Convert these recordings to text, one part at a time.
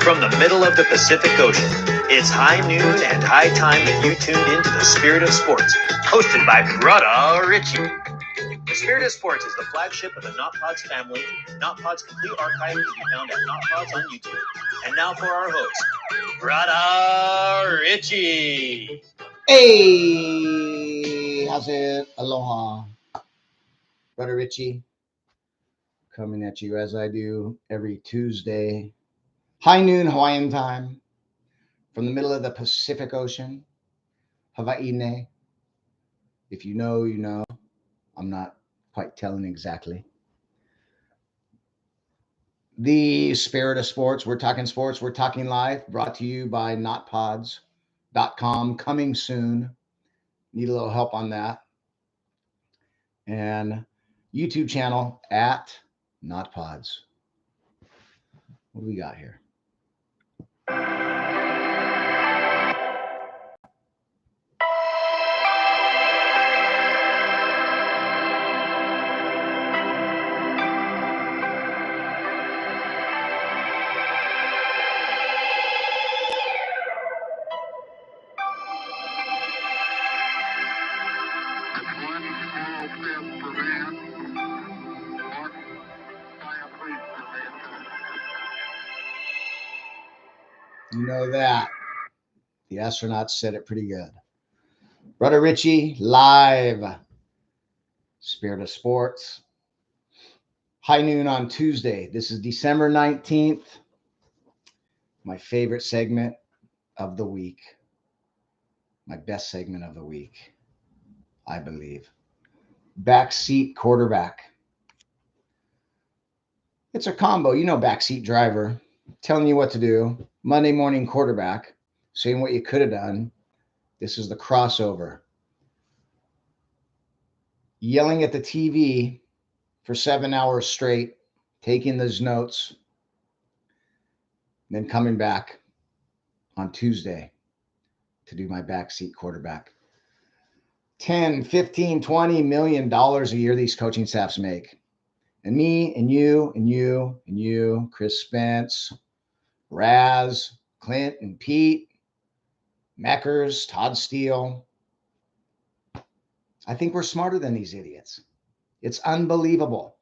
From the middle of the Pacific Ocean, it's high noon and high time that you tuned into the Spirit of Sports, hosted by Brother Richie. The Spirit of Sports is the flagship of the Not Pods family. Not Pods' complete archive can be found at Not Pods on YouTube. And now for our host, Brother Richie. Hey, how's it? Aloha. Brother Richie, coming at you as I do every Tuesday, high noon Hawaiian time, from the middle of the Pacific Ocean, Hawaii. If you know, you know. I'm not quite telling exactly. The Spirit of Sports, we're talking live, brought to you by notpods.com, coming soon. Need a little help on that. And YouTube channel at notpods. What do we got here? You know that. The astronauts said it pretty good. Brother Richie, live. Spirit of Sports. High noon on Tuesday. This is December 19th. My favorite segment of the week. My best segment of the week, I believe. Backseat quarterback. It's a combo. You know, backseat driver telling you what to do. Monday morning quarterback saying what you could have done. This is the crossover. Yelling at the TV for 7 hours straight, taking those notes, then coming back on Tuesday to do my backseat quarterback. 10, 15, 20 million dollars a year these coaching staffs make. And me and you and you and you, Chris Spence, Raz, Clint and Pete, Meckers, Todd Steele. I think we're smarter than these idiots. It's unbelievable.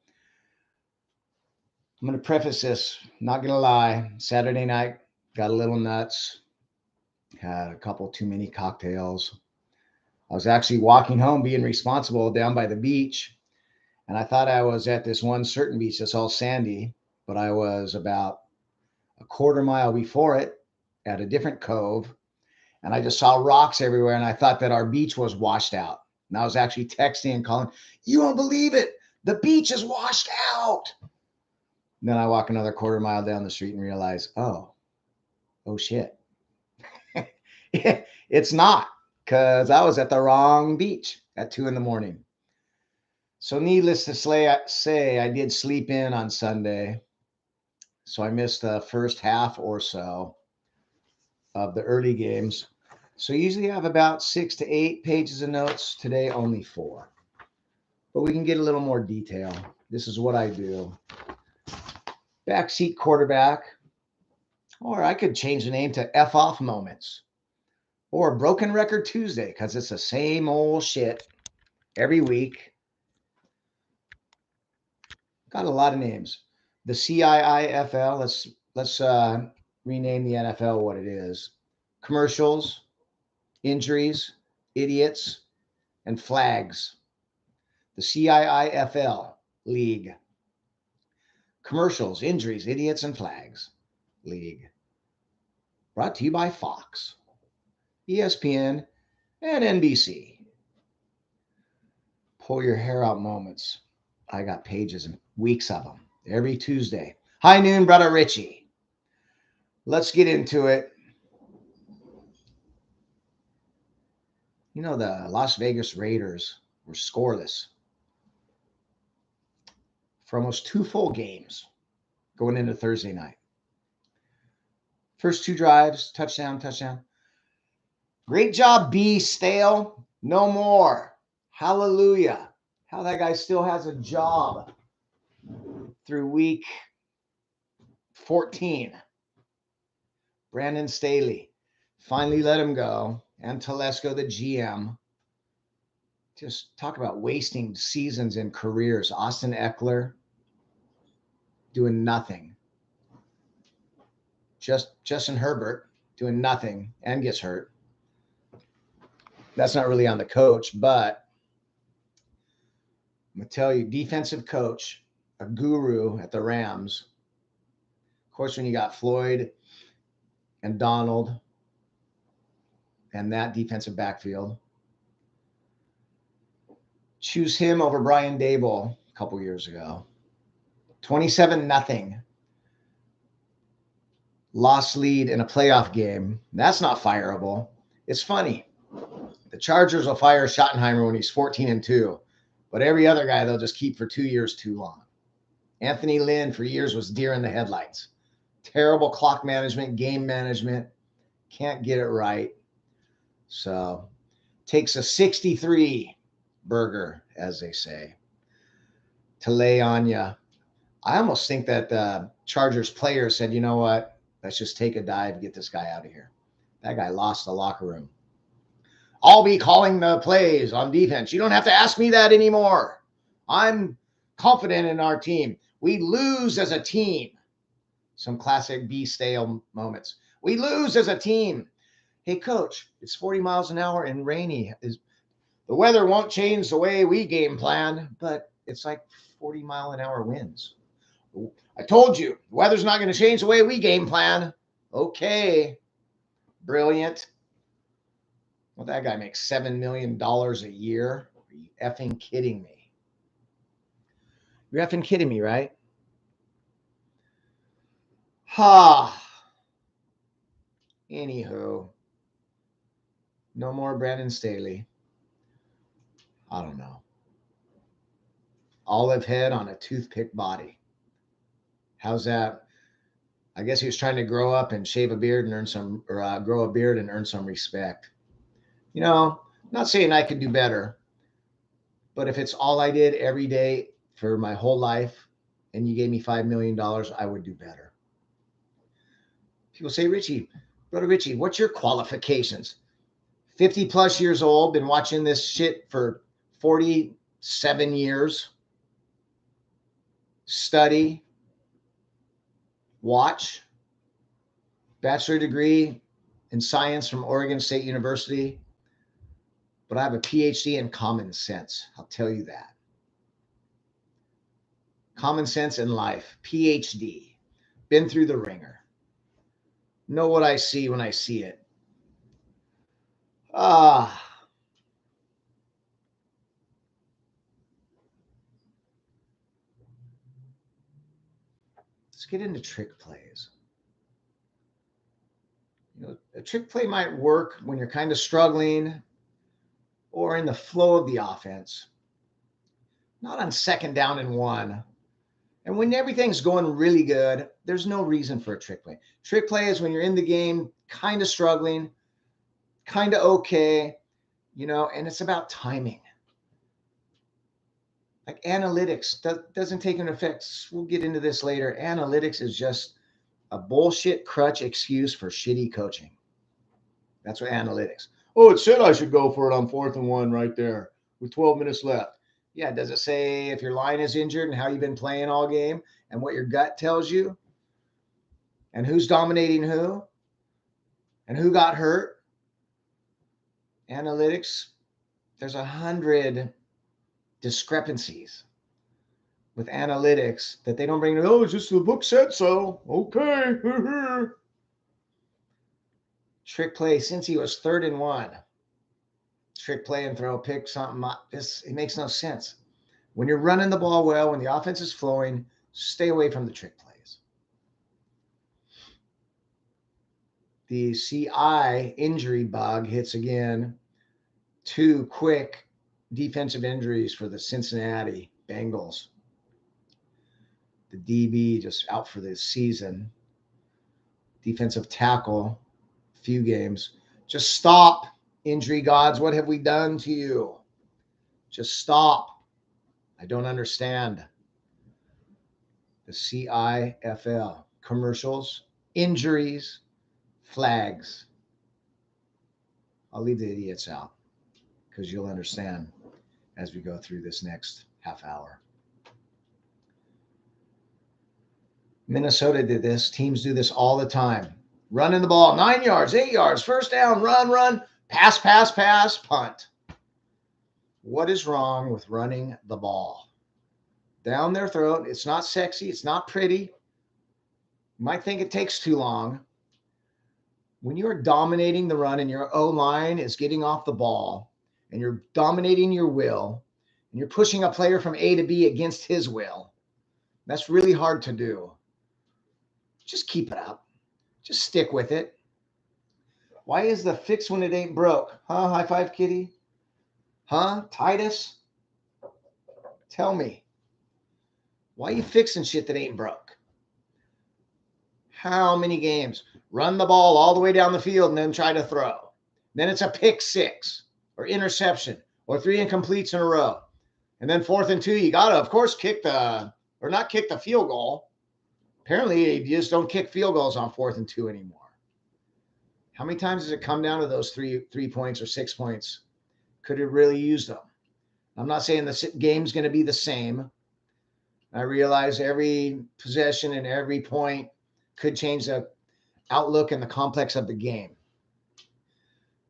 I'm going to preface this, not going to lie. Saturday night, got a little nuts. Had a couple too many cocktails. I was actually walking home, being responsible down by the beach. And I thought I was at this one certain beach that's all sandy, but I was about a quarter mile before it at a different cove. And I just saw rocks everywhere. And I thought that our beach was washed out. And I was actually texting and calling, you won't believe it. The beach is washed out. And then I walk another quarter mile down the street and realize, oh shit. It's not, because I was at the wrong beach at 2 a.m. So needless to say, I did sleep in on Sunday. So I missed the first half or so of the early games. So usually I have about 6 to 8 pages of notes. Today, only 4. But we can get a little more detail. This is what I do. Backseat quarterback. Or I could change the name to F off moments. Or Broken Record Tuesday, because it's the same old shit every week. Got a lot of names. The CIIFL, let's rename the NFL what it is. Commercials, injuries, idiots, and flags. The CIIFL League. Commercials, injuries, idiots, and flags League. Brought to you by Fox, ESPN, and NBC. Pull your hair out moments. I got pages and weeks of them every Tuesday. High noon, Brother Richie. Let's get into it. You know, the Las Vegas Raiders were scoreless for almost 2 full games going into Thursday night. First 2 drives, touchdown. Great job, B. Stale. No more. Hallelujah. How that guy still has a job through week 14. Brandon Staley finally let him go. And Telesco, the GM. Just talk about wasting seasons and careers. Austin Eckler doing nothing. Justin Herbert doing nothing and gets hurt. That's not really on the coach, but I'm going to tell you, defensive coach, a guru at the Rams. Of course, when you got Floyd and Donald and that defensive backfield, choose him over Brian Dable a couple years ago. 27-0. Lost lead in a playoff game. That's not fireable. It's funny. The Chargers will fire Schottenheimer when he's 14-2, but every other guy they'll just keep for 2 years too long. Anthony Lynn for years was deer in the headlights. Terrible clock management, game management. Can't get it right. So takes a 63 burger, as they say, to lay on you. I almost think that the Chargers player said, you know what? Let's just take a dive, get this guy out of here. That guy lost the locker room. I'll be calling the plays on defense. You don't have to ask me that anymore. I'm confident in our team. We lose as a team. Some classic B stale moments. We lose as a team. Hey, coach, it's 40 miles an hour and rainy. The weather won't change the way we game plan, but it's like 40-mile-an-hour winds. I told you, the weather's not going to change the way we game plan. Okay. Brilliant. Well, that guy makes $7 million a year. Are you effing kidding me? You're effing kidding me, right? Ha. Anywho. No more Brandon Staley. I don't know. Olive head on a toothpick body. How's that? I guess he was trying to grow up and shave a beard and earn some, or grow a beard and earn some respect. You know, I'm not saying I could do better, but if it's all I did every day for my whole life and you gave me $5 million, I would do better. People say, Richie, brother Richie, what's your qualifications? 50 plus years old, been watching this shit for 47 years. Study, watch, bachelor degree in science from Oregon State University, but I have a PhD in common sense. I'll tell you that. Common sense in life, PhD, been through the ringer. Know what I see when I see it. Let's get into trick plays. You know, a trick play might work when you're kind of struggling or in the flow of the offense, not on 2nd down and 1. And when everything's going really good, there's no reason for a trick play. Trick play is when you're in the game, kind of struggling, kind of okay, you know, and it's about timing. Like analytics doesn't take into effect. We'll get into this later. Analytics is just a bullshit crutch excuse for shitty coaching. That's what analytics. Oh, it said I should go for it on 4th and 1 right there with 12 minutes left. Yeah, does it say if your line is injured and how you've been playing all game and what your gut tells you and who's dominating who and who got hurt? Analytics, there's 100 discrepancies with analytics that they don't bring. Oh, it's just the book said so. Okay. Trick play since he was 3rd and 1. Trick play and throw a pick, something. It makes no sense. When you're running the ball well, when the offense is flowing, stay away from the trick plays. The CI injury bug hits again. 2 quick defensive injuries for the Cincinnati Bengals. The DB just out for this season. Defensive tackle, few games. Just stop, injury gods. What have we done to you? Just stop. I don't understand. The CIFL commercials, injuries, flags. I'll leave the idiots out because you'll understand as we go through this next half hour. Minnesota did this. Teams do this all the time. Running the ball 9 yards, 8 yards, first down, run, pass, punt. What is wrong with running the ball? Down their throat. It's not sexy. It's not pretty. You might think it takes too long. When you are dominating the run and your O-line is getting off the ball and you're dominating your will and you're pushing a player from A to B against his will, that's really hard to do. Just keep it up. Just stick with it. Why is the fix when it ain't broke? Huh? High five, kitty? Huh? Titus? Tell me. Why are you fixing shit that ain't broke? How many games? Run the ball all the way down the field and then try to throw. Then it's a pick six or interception or 3 incompletes in a row. And then 4th and 2, you got to, of course, not kick the field goal. Apparently, you just don't kick field goals on 4th and 2 anymore. How many times does it come down to those 3 points or 6 points? Could have really used them. I'm not saying the game's going to be the same. I realize every possession and every point could change the outlook and the complex of the game.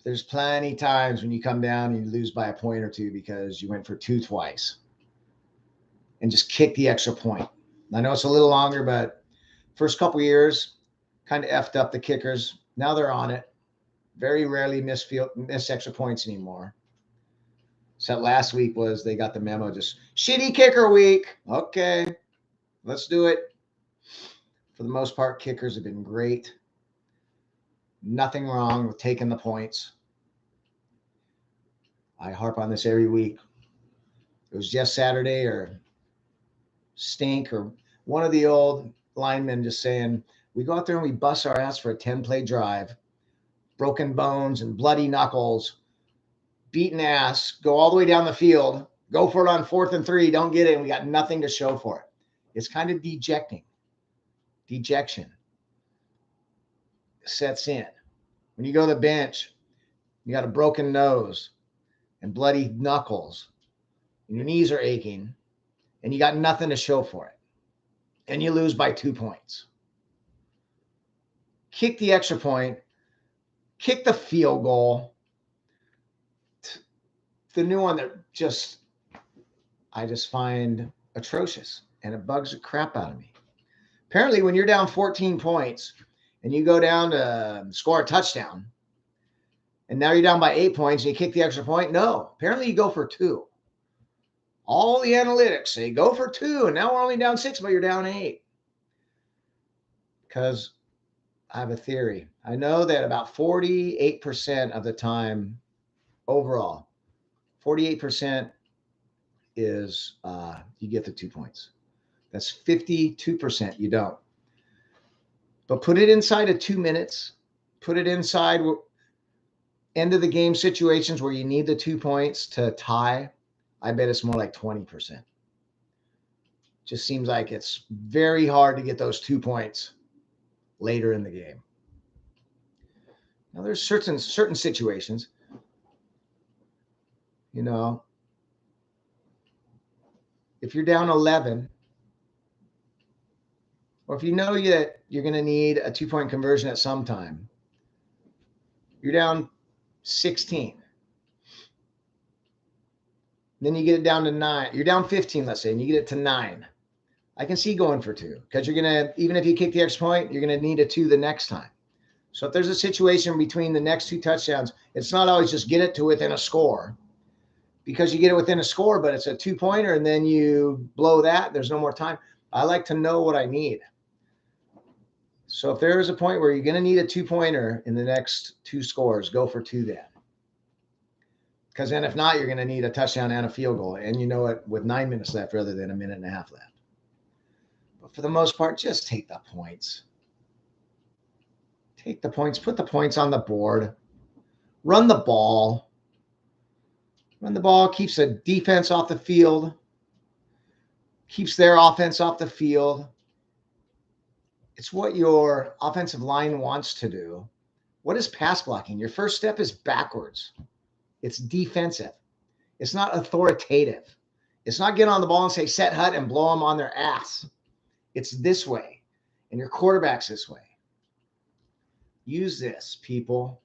There's plenty times when you come down and you lose by a point or two because you went for 2 twice and just kick the extra point. I know it's a little longer, but first couple years kind of effed up the kickers. Now they're on it. Very rarely miss extra points anymore. So last week they got the memo, just shitty kicker week. Okay, let's do it. For the most part, kickers have been great. Nothing wrong with taking the points. I harp on this every week. It was just Saturday or Stink or one of the old linemen just saying, we go out there and we bust our ass for a 10-play drive, broken bones and bloody knuckles, beaten ass, go all the way down the field, go for it on 4th and 3, don't get it, and we got nothing to show for it. It's kind of dejecting. Dejection sets in. When you go to the bench, you got a broken nose and bloody knuckles, and your knees are aching, and you got nothing to show for it, and you lose by 2 points. Kick the extra point, kick the field goal. The new one that I just find atrocious, and it bugs the crap out of me. Apparently, when you're down 14 points and you go down to score a touchdown, and now you're down by 8 points and you kick the extra point, no. Apparently, you go for 2. All the analytics say go for 2, and now we're only down 6, but you're down 8. Because I have a theory. I know that about 48% of the time overall, 48% is you get the 2 points. That's 52% you don't. But put it inside of 2 minutes. Put it inside end of the game situations where you need the 2 points to tie. I bet it's more like 20%. Just seems like it's very hard to get those 2 points later in the game. Now, there's certain situations, if you're down 11, or if you know that you're going to need a 2-point conversion at some time, you're down 16. Then you get it down to 9. You're down 15, let's say, and you get it to 9. I can see going for 2 because you're going to, even if you kick the extra point, you're going to need a 2 the next time. So if there's a situation between the next 2 touchdowns, it's not always just get it to within a score, because you get it within a score, but it's a 2-pointer and then you blow that. There's no more time. I like to know what I need. So if there is a point where you're going to need a 2-pointer in the next 2 scores, go for 2 then. Because then if not, you're going to need a touchdown and a field goal. And you know what? With 9 minutes left rather than a minute and a half left. But for the most part, just take the points. Take the points. Put the points on the board. Run the ball. Run the ball. Keeps the defense off the field. Keeps their offense off the field. It's what your offensive line wants to do. What is pass blocking? Your first step is backwards. It's defensive. It's not authoritative. It's not get on the ball and say set hut and blow them on their ass. It's this way. And your quarterback's this way. Use this, people.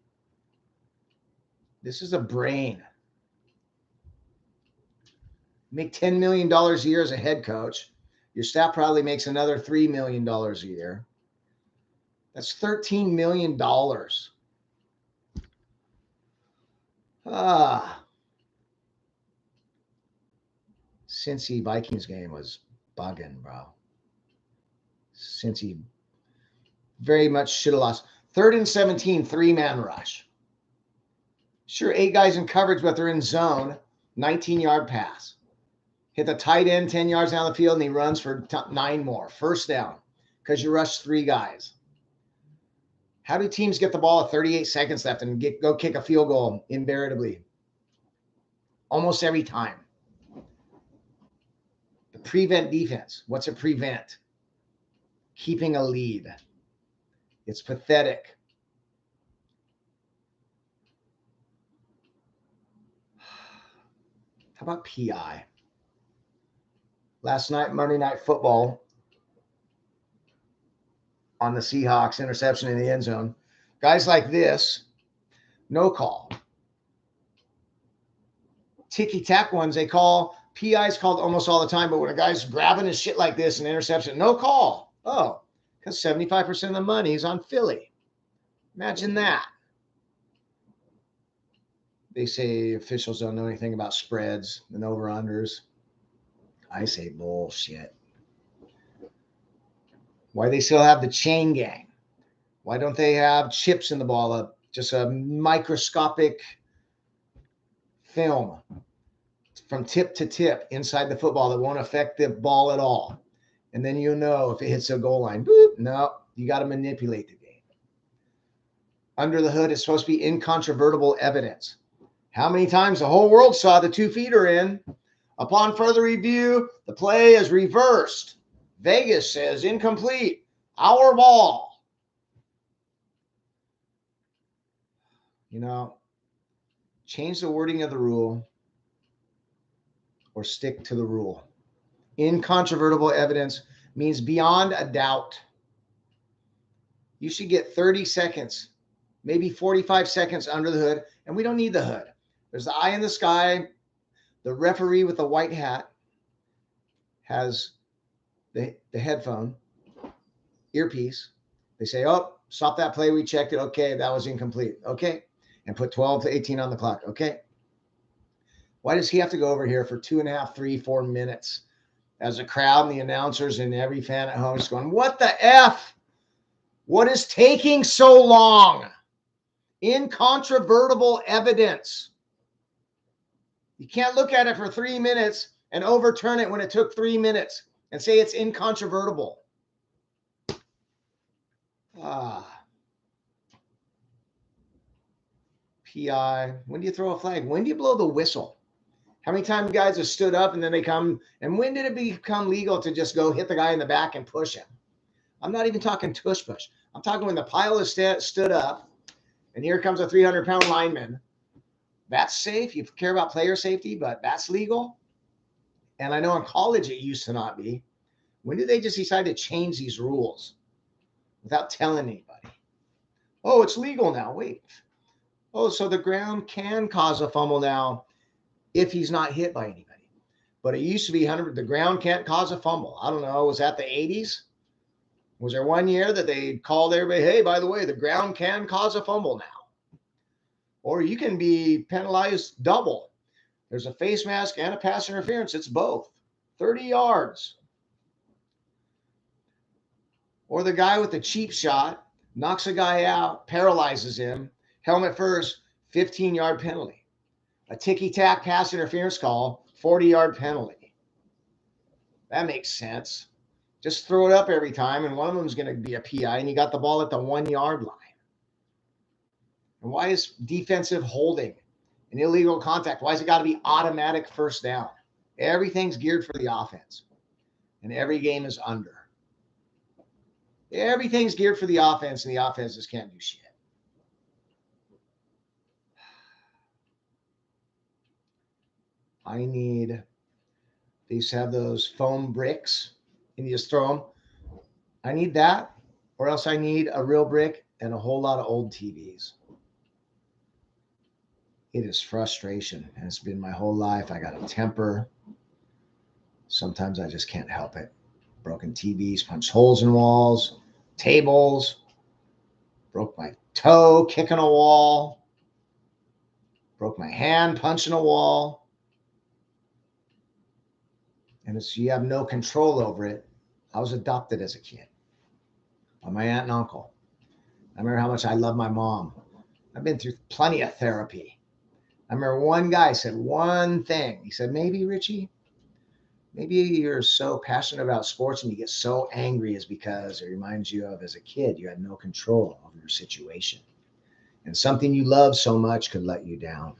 This is a brain. Make $10 million a year as a head coach. Your staff probably makes another $3 million a year. That's $13 million. Cincy Vikings game was bugging, bro. Cincy very much should have lost. 3rd and 17, 3-man rush. Sure, 8 guys in coverage, but they're in zone. 19-yard pass. Hit the tight end 10 yards down the field, and he runs for 9 more. First down, because you rushed 3 guys. How do teams get the ball at 38 seconds left and go kick a field goal invariably? Almost every time. The prevent defense. What's a prevent? Keeping a lead. It's pathetic. How about PI? Last night, Monday Night Football, on the Seahawks, interception in the end zone. Guys like this, no call. Ticky-tack ones, they call. PI's called almost all the time, but when a guy's grabbing his shit like this, an interception, no call. Oh, because 75% of the money is on Philly. Imagine that. They say officials don't know anything about spreads and over-unders. I say bullshit. Why they still have the chain gang? Why don't they have chips in the ball? Just a microscopic film from tip to tip inside the football that won't affect the ball at all. And then you know if it hits a goal line. Boop, no, you got to manipulate the game. Under the hood is supposed to be incontrovertible evidence. How many times the whole world saw the 2 feet are in? Upon further review, the play is reversed. Vegas says incomplete. Our ball. You know, change the wording of the rule or stick to the rule. Incontrovertible evidence means beyond a doubt. You should get 30 seconds, maybe 45 seconds under the hood, and we don't need the hood. There's the eye in the sky. The referee with the white hat has the headphone, earpiece. They say, oh, stop that play. We checked it. Okay, that was incomplete. Okay. And put 12 to 18 on the clock. Okay. Why does he have to go over here for 2.5, 3, 4 minutes as a crowd and the announcers and every fan at home is going, what the F? What is taking so long? Incontrovertible evidence. You can't look at it for 3 minutes and overturn it when it took 3 minutes and say it's incontrovertible. PI. When do you throw a flag? When do you blow the whistle? How many times guys have stood up and then they come, and when did it become legal to just go hit the guy in the back and push him? I'm not even talking tush push. I'm talking when the pile is stood up and here comes a 300-pound lineman. That's safe. You care about player safety, but that's legal. And I know in college it used to not be. When did they just decide to change these rules without telling anybody? Oh, it's legal now. Wait. Oh, so the ground can cause a fumble now if he's not hit by anybody. But it used to be 100. The ground can't cause a fumble. I don't know. Was that the 80s? Was there one year that they called everybody, hey, by the way, the ground can cause a fumble now? Or you can be penalized double. There's a face mask and a pass interference. It's both. 30 yards. Or the guy with the cheap shot knocks a guy out, paralyzes him, helmet first, 15-yard penalty. A ticky-tack pass interference call, 40-yard penalty. That makes sense. Just throw it up every time, and one of them is going to be a PI, and you got the ball at the 1-yard line. And why is defensive holding an illegal contact? Why has it got to be automatic first down? Everything's geared for the offense, and every game is under. Everything's geared for the offense, and the offense just can't do shit. I need, they used to have those foam bricks and you just throw them. I need that, or else I need a real brick and a whole lot of old TVs. It is frustration. And it's been my whole life. I got a temper. Sometimes I just can't help it. Broken TVs, punched holes in walls, tables, broke my toe kicking a wall, broke my hand punching a wall. And it's, you have no control over it. I was adopted as a kid by my aunt and uncle. I remember how much I love my mom. I've been through plenty of therapy. I remember one guy said one thing. He said, maybe, Richie, maybe you're so passionate about sports and you get so angry is because it reminds you of as a kid, you had no control over your situation. And something you love so much could let you down.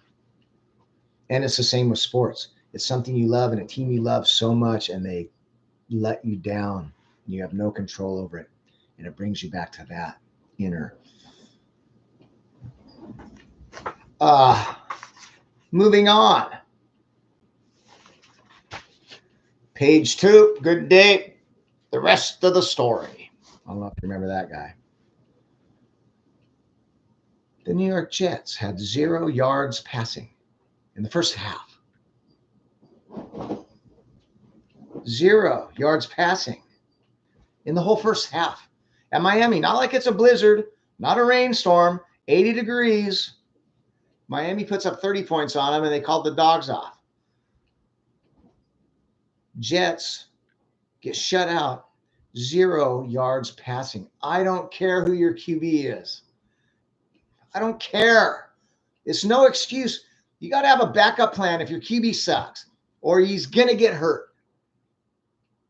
And it's the same with sports. It's something you love and a team you love so much and they let you down. And you have no control over it. And it brings you back to that inner. Moving on. Page 2, good day. The rest of the story. I don't know if you remember that guy. The New York Jets had 0 yards passing in the first half. 0 yards passing in the whole first half. At Miami, not like it's a blizzard, not a rainstorm, 80 degrees. Miami puts up 30 points on them and they called the dogs off. Jets get shut out, 0 yards passing. I don't care who your QB is. I don't care. It's no excuse. You got to have a backup plan if your QB sucks or he's going to get hurt.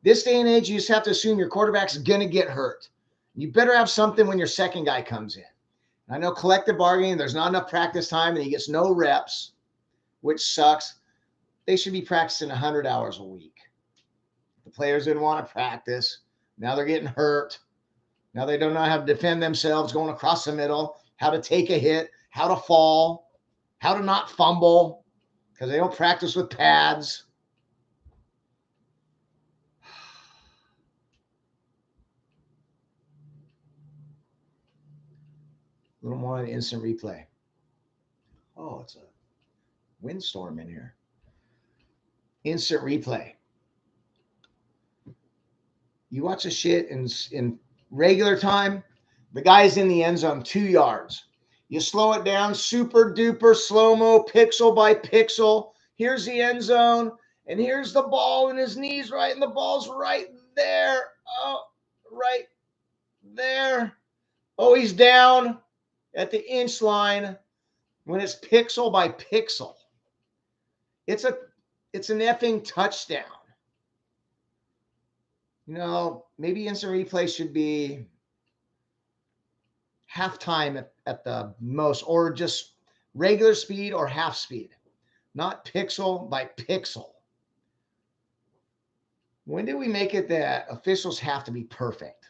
This day and age, you just have to assume your quarterback's going to get hurt. You better have something when your second guy comes in. I know collective bargaining, there's not enough practice time and he gets no reps, which sucks. They should be practicing 100 hours a week. The players didn't want to practice. Now they're getting hurt. Now they don't know how to defend themselves going across the middle, how to take a hit, how to fall, how to not fumble because they don't practice with pads. A little more on the instant replay. Oh, it's a windstorm in here. Instant replay. You watch a shit in regular time, the guy's in the end zone 2 yards. You slow it down, super duper slow-mo, pixel by pixel. Here's the end zone, and here's the ball in his knees, right? And the ball's right there. Oh, right there. Oh, he's down at the inch line when it's pixel by pixel. It's an effing touchdown. You know, maybe instant replay should be halftime at the most, or just regular speed or half speed, not pixel by pixel. When did we make it that officials have to be perfect?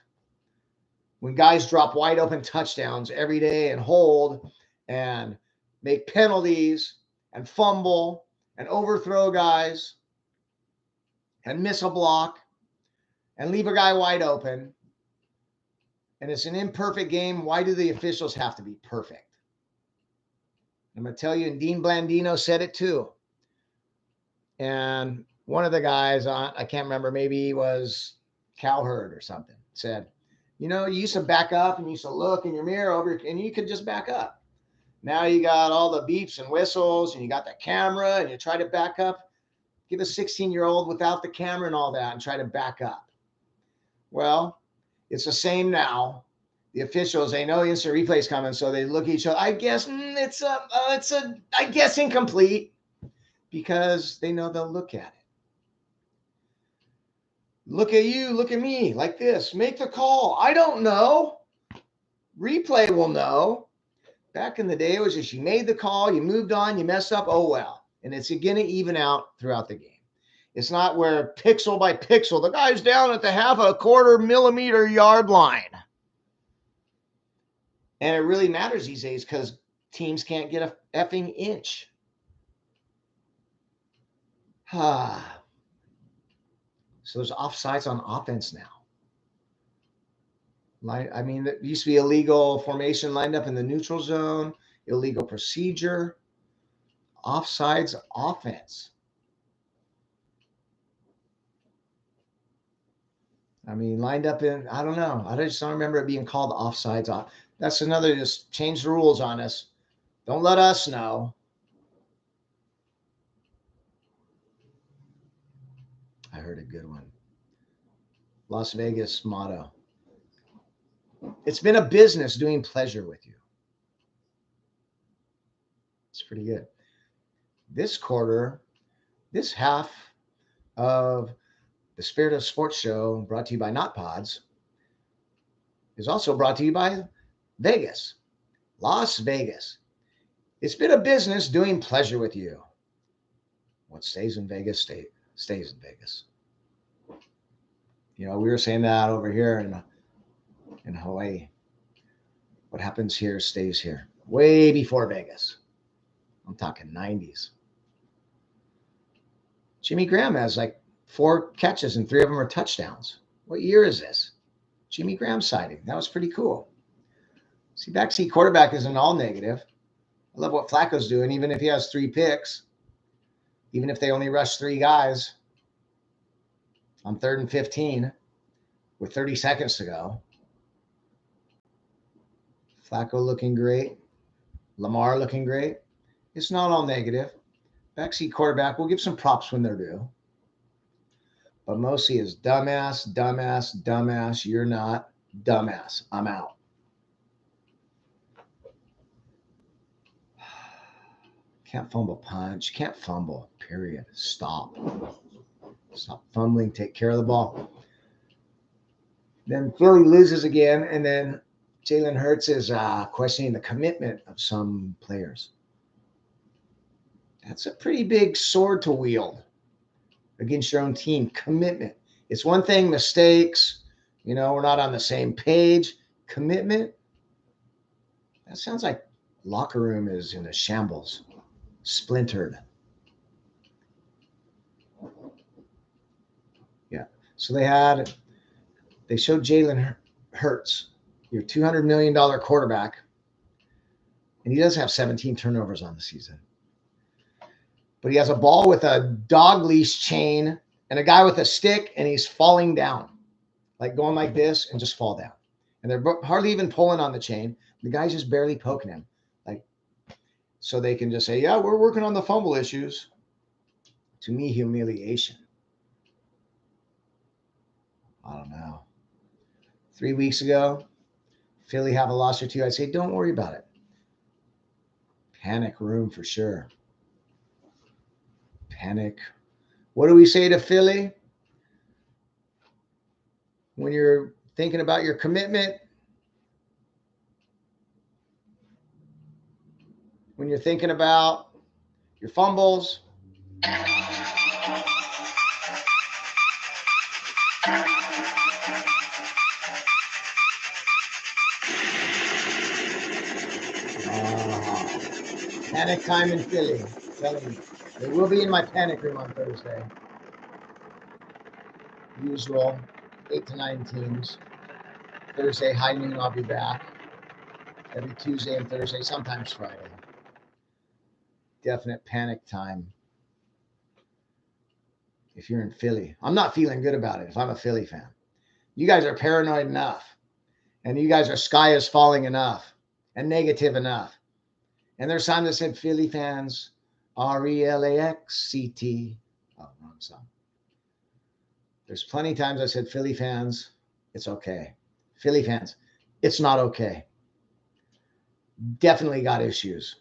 When guys drop wide open touchdowns every day and hold and make penalties and fumble and overthrow guys and miss a block and leave a guy wide open, and it's an imperfect game, why do the officials have to be perfect? I'm going to tell you, and Dean Blandino said it too. And one of the guys on, I can't remember, maybe he was Cowherd or something, said, you know, you used to back up and you used to look in your mirror over, and you could just back up. Now you got all the beeps and whistles and you got the camera and you try to back up. Give a 16-year-old without the camera and all that and try to back up. Well, it's the same now. The officials, they know instant replay's coming, so they look at each other. I guess I guess incomplete, because they know they'll look at it. Look at you, look at me, like this. Make the call. I don't know. Replay will know. Back in the day, it was just you made the call, you moved on, you messed up, oh well. And it's going to even out throughout the game. It's not where pixel by pixel, the guy's down at the half a quarter millimeter yard line. And it really matters these days because teams can't get a effing inch. So there's offsides on offense now. I mean, it used to be illegal formation lined up in the neutral zone, illegal procedure, offsides offense. I mean, lined up in, I don't know. I just don't remember it being called offsides off. That's another, just change the rules on us. Don't let us know. I heard a good one. Las Vegas motto. It's been a business doing pleasure with you. It's pretty good. This quarter, this half of the Spirit of Sports show, brought to you by Not Pods, is also brought to you by Vegas, Las Vegas. It's been a business doing pleasure with you. What stays in Vegas stays in Vegas. You know, we were saying that over here in Hawaii. What happens here stays here. Way before Vegas. I'm talking 90s. Jimmy Graham has like 4 catches and 3 of them are touchdowns. What year is this? Jimmy Graham sighting. That was pretty cool. See, backseat quarterback isn't all negative. I love what Flacco's doing, even if he has 3 picks, even if they only rush 3 guys on 3rd and 15 with 30 seconds to go. Flacco looking great. Lamar looking great. It's not all negative. Backseat quarterback, we'll give some props when they're due. But mostly is dumbass, dumbass, dumbass. You're not dumbass. I'm out. Can't fumble punch. Can't fumble, period. Stop. Stop fumbling. Take care of the ball. Then Philly loses again, and then Jalen Hurts is questioning the commitment of some players. That's a pretty big sword to wield against your own team. Commitment. It's one thing, mistakes, you know, we're not on the same page. Commitment, that sounds like locker room is in a shambles, splintered. Yeah. So they showed Jalen Hurts, your $200 million quarterback, and he does have 17 turnovers on the season. But he has a ball with a dog leash chain and a guy with a stick, and he's falling down, like going like this and just fall down. And they're hardly even pulling on the chain. The guy's just barely poking him, like, so they can just say, yeah, we're working on the fumble issues. To me, humiliation. I don't know. 3 weeks ago, Philly have a loss or 2. I'd say, don't worry about it. Panic room for sure. Panic. What do we say to Philly when you're thinking about your commitment? When you're thinking about your fumbles? Panic time in Philly. I'm telling you. They will be in my panic room on Thursday. Usual, 8 to 9 teams. Thursday, high noon, I'll be back. Every Tuesday and Thursday, sometimes Friday. Definite panic time. If you're in Philly. I'm not feeling good about it if I'm a Philly fan. You guys are paranoid enough. And you guys are sky is falling enough. And negative enough. And there's times that said Philly fans, RELAXCT. Oh, wrong song. There's plenty of times I said Philly fans, it's okay. Philly fans, it's not okay. Definitely got issues.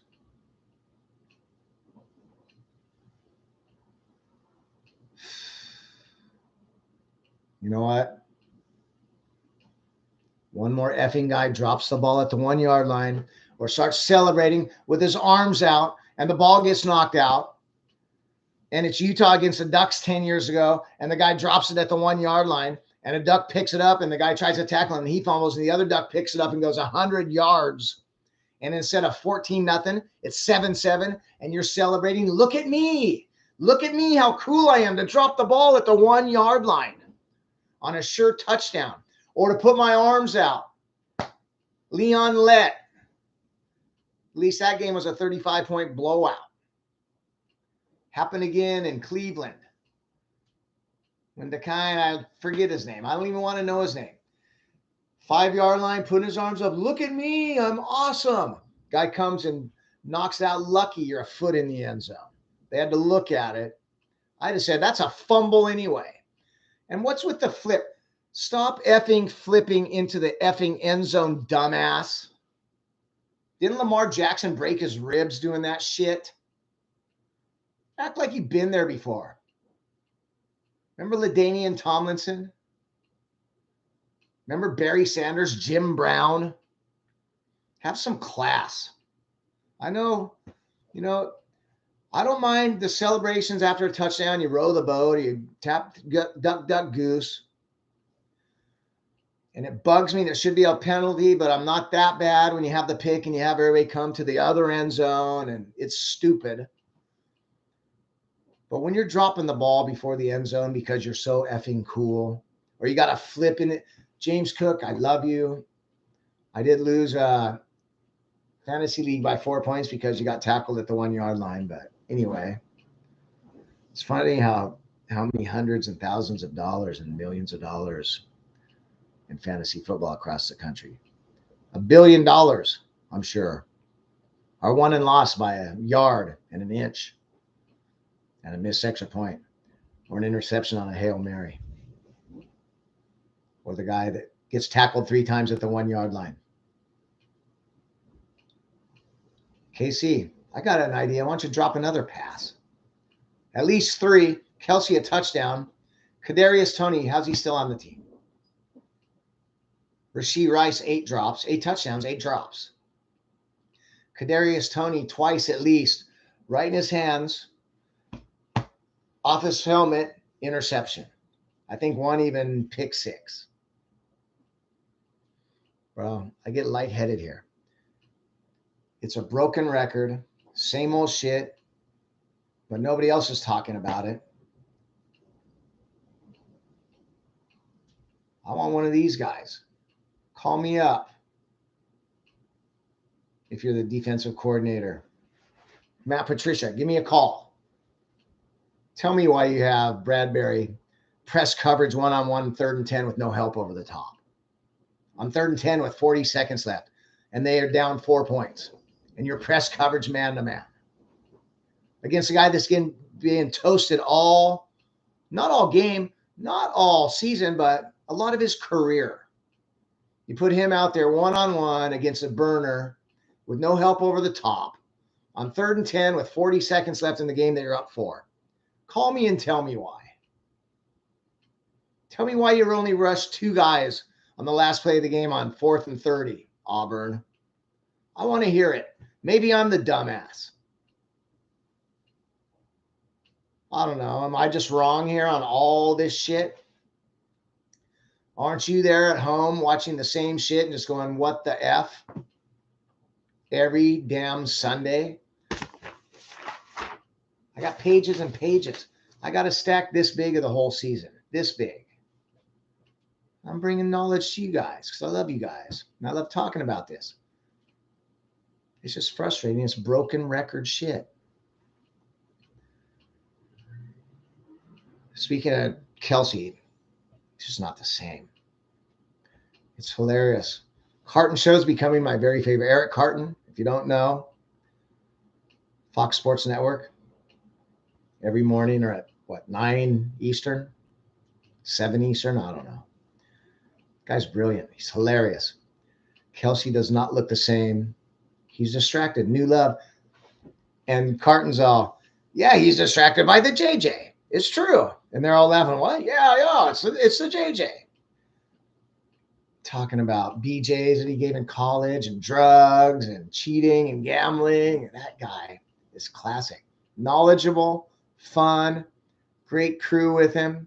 You know what? One more effing guy drops the ball at the 1 yard line or starts celebrating with his arms out and the ball gets knocked out. And it's Utah against the Ducks 10 years ago. And the guy drops it at the 1 yard line and a Duck picks it up and the guy tries to tackle him and he fumbles and the other Duck picks it up and goes 100 yards. And instead of 14-0, it's 7-7 and you're celebrating. Look at me. Look at me, how cool I am to drop the ball at the 1 yard line on a sure touchdown, or to put my arms out. Leon Lett. At least that game was a 35-point blowout. Happened again in Cleveland. When the kind, I forget his name. I don't even want to know his name. 5 yard line, putting his arms up. Look at me, I'm awesome. Guy comes and knocks out Lucky. You're a foot in the end zone. They had to look at it. I just said, that's a fumble anyway. And what's with the flip? Stop effing flipping into the effing end zone, dumbass. Didn't Lamar Jackson break his ribs doing that shit? Act like you've been there before. Remember LaDainian Tomlinson? Remember Barry Sanders, Jim Brown? Have some class. I know, I don't mind the celebrations after a touchdown. You row the boat, you tap, duck, duck, goose. And it bugs me. There should be a penalty, but I'm not that bad when you have the pick and you have everybody come to the other end zone, and it's stupid. But when you're dropping the ball before the end zone because you're so effing cool, or you got a flip in it, James Cook, I love you. I did lose fantasy league by 4 points because you got tackled at the 1 yard line. But anyway, it's funny how many hundreds and thousands of dollars and millions of dollars in fantasy football across the country. $1 billion, I'm sure, are won and lost by a yard and an inch and a missed extra point or an interception on a Hail Mary, or the guy that gets tackled 3 times at the 1 yard line. KC, I got an idea. Why don't you drop another pass? At least 3. Kelsey, a touchdown. Kadarius Toney, how's he still on the team? Rashee Rice, 8 drops, 8 touchdowns, 8 drops. Kadarius Toney, twice at least, right in his hands, off his helmet, interception. I think one even pick 6. Bro, I get lightheaded here. It's a broken record, same old shit, but nobody else is talking about it. I want one of these guys. Call me up if you're the defensive coordinator. Matt Patricia, give me a call. Tell me why you have Bradbury press coverage one-on-one 3rd and 10 with no help over the top. On 3rd and 10 with 40 seconds left, and they are down 4 points. And your press coverage man-to-man. Against a guy that's being toasted not all game, not all season, but a lot of his career. You put him out there one-on-one against a burner with no help over the top on 3rd and 10 with 40 seconds left in the game that you're up for. Call me and tell me why. Tell me why you only rushed 2 guys on the last play of the game on 4th and 30, Auburn. I want to hear it. Maybe I'm the dumbass. I don't know. Am I just wrong here on all this shit? Aren't you there at home watching the same shit and just going, what the F? Every damn Sunday? I got pages and pages. I got a stack this big of the whole season. This big. I'm bringing knowledge to you guys because I love you guys. And I love talking about this. It's just frustrating. It's broken record shit. Speaking of Kelsey, it's just not the same. It's hilarious. Carton Show's becoming my very favorite. Eric Carton, if you don't know, Fox Sports Network, every morning or at 9 Eastern, 7 Eastern, I don't know. Guy's brilliant. He's hilarious. Kelsey does not look the same. He's distracted. New love. And Carton's all, yeah, he's distracted by the JJ. It's true. And they're all laughing. What? Yeah, it's the JJ. Talking about BJs that he gave in college and drugs and cheating and gambling. And that guy is classic. Knowledgeable, fun, great crew with him.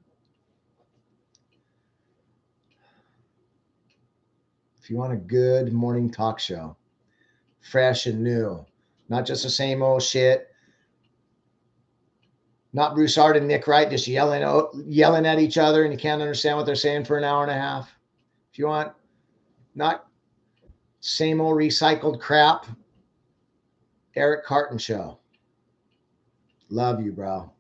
If you want a good morning talk show, fresh and new, not just the same old shit. Not Broussard and Nick Wright just yelling at each other and you can't understand what they're saying for an hour and a half. If you want not same old recycled crap, Eric Carton Show. Love you, bro.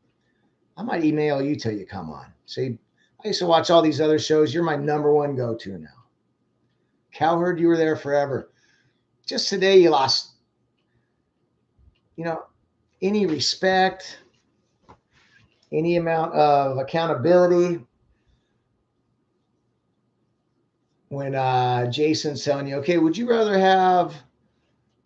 I might email you till you come on. See, I used to watch all these other shows. You're my number one go-to now. Cowherd, you were there forever. Just today you lost, any respect, any amount of accountability. When Jason's telling you, okay, would you rather have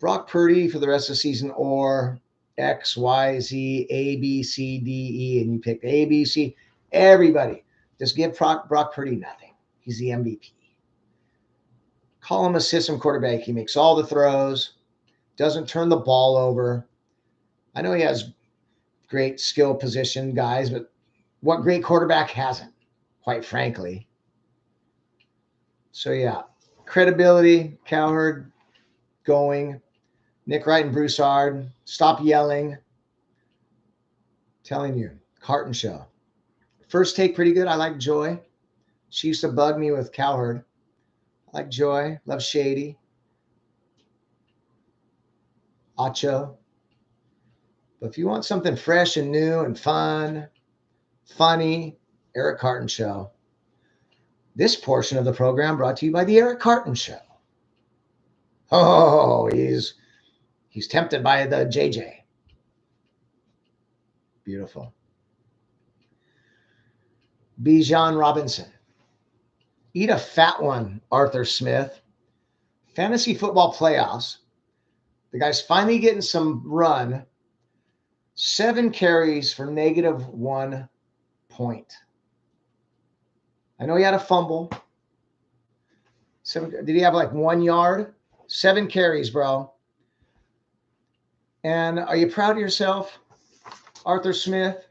Brock Purdy for the rest of the season or X, Y, Z, A, B, C, D, E, and you picked A, B, C, everybody. Just give Brock Purdy nothing. He's the MVP. Call him a system quarterback. He makes all the throws, doesn't turn the ball over. I know he has great skill position guys, but what great quarterback hasn't, quite frankly? So, yeah, credibility, Cowherd going. Nick Wright and Broussard, stop yelling. Telling you, Carton Show. First take, pretty good. I like Joy. She used to bug me with Cowherd. I like Joy. Love Shady. Acho. But if you want something fresh and new and fun, funny, Eric Carton Show. This portion of the program brought to you by the Eric Carton Show. Oh, he's tempted by the JJ. Beautiful. Bijan Robinson. Eat a fat one, Arthur Smith. Fantasy football playoffs. The guy's finally getting some run. 7 carries for -1 point. I know he had a fumble. Did he have like 1 yard? 7 carries, bro. And are you proud of yourself, Arthur Smith?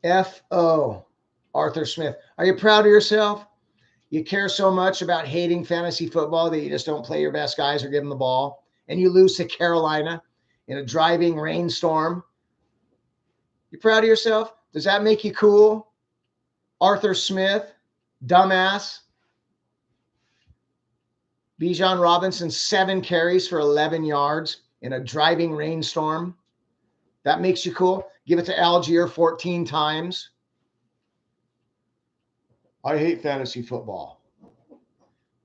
F-O, Arthur Smith. Are you proud of yourself? You care so much about hating fantasy football that you just don't play your best guys or give them the ball, and you lose to Carolina in a driving rainstorm. You proud of yourself? Does that make you cool? Arthur Smith, dumbass. Bijan Robinson, 7 carries for 11 yards in a driving rainstorm. That makes you cool? Give it to Algier 14 times. I hate fantasy football.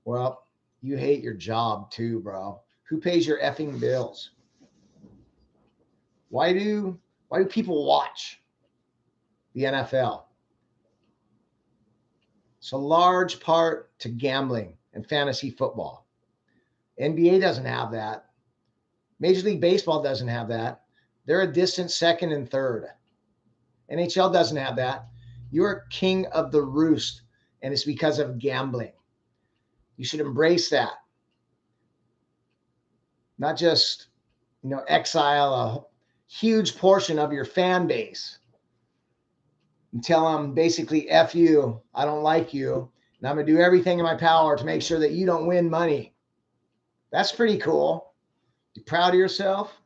Well, you hate your job too, bro. Who pays your effing bills? Why do people watch the NFL? It's a large part to gambling and fantasy football. NBA doesn't have that. Major League Baseball doesn't have that. They're a distant second and third. NHL doesn't have that. You're king of the roost, and it's because of gambling. You should embrace that. Not just, exile a huge portion of your fan base and tell them basically, F you, I don't like you, and I'm going to do everything in my power to make sure that you don't win money. That's pretty cool. You proud of yourself?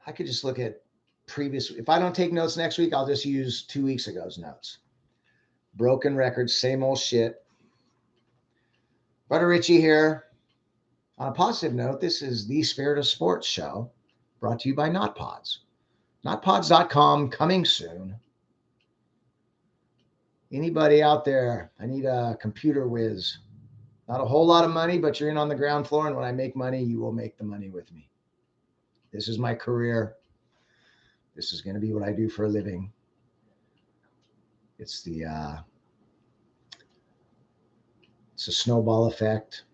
I could just look at previous. If I don't take notes next week, I'll just use 2 weeks ago's notes. Broken records, same old shit. Brother Richie here. On a positive note, this is the Spirit of Sports show brought to you by NotPods. NotPods.com, coming soon. Anybody out there, I need a computer whiz. Not a whole lot of money, but you're in on the ground floor, and when I make money, you will make the money with me. This is my career. This is going to be what I do for a living. It's a snowball effect.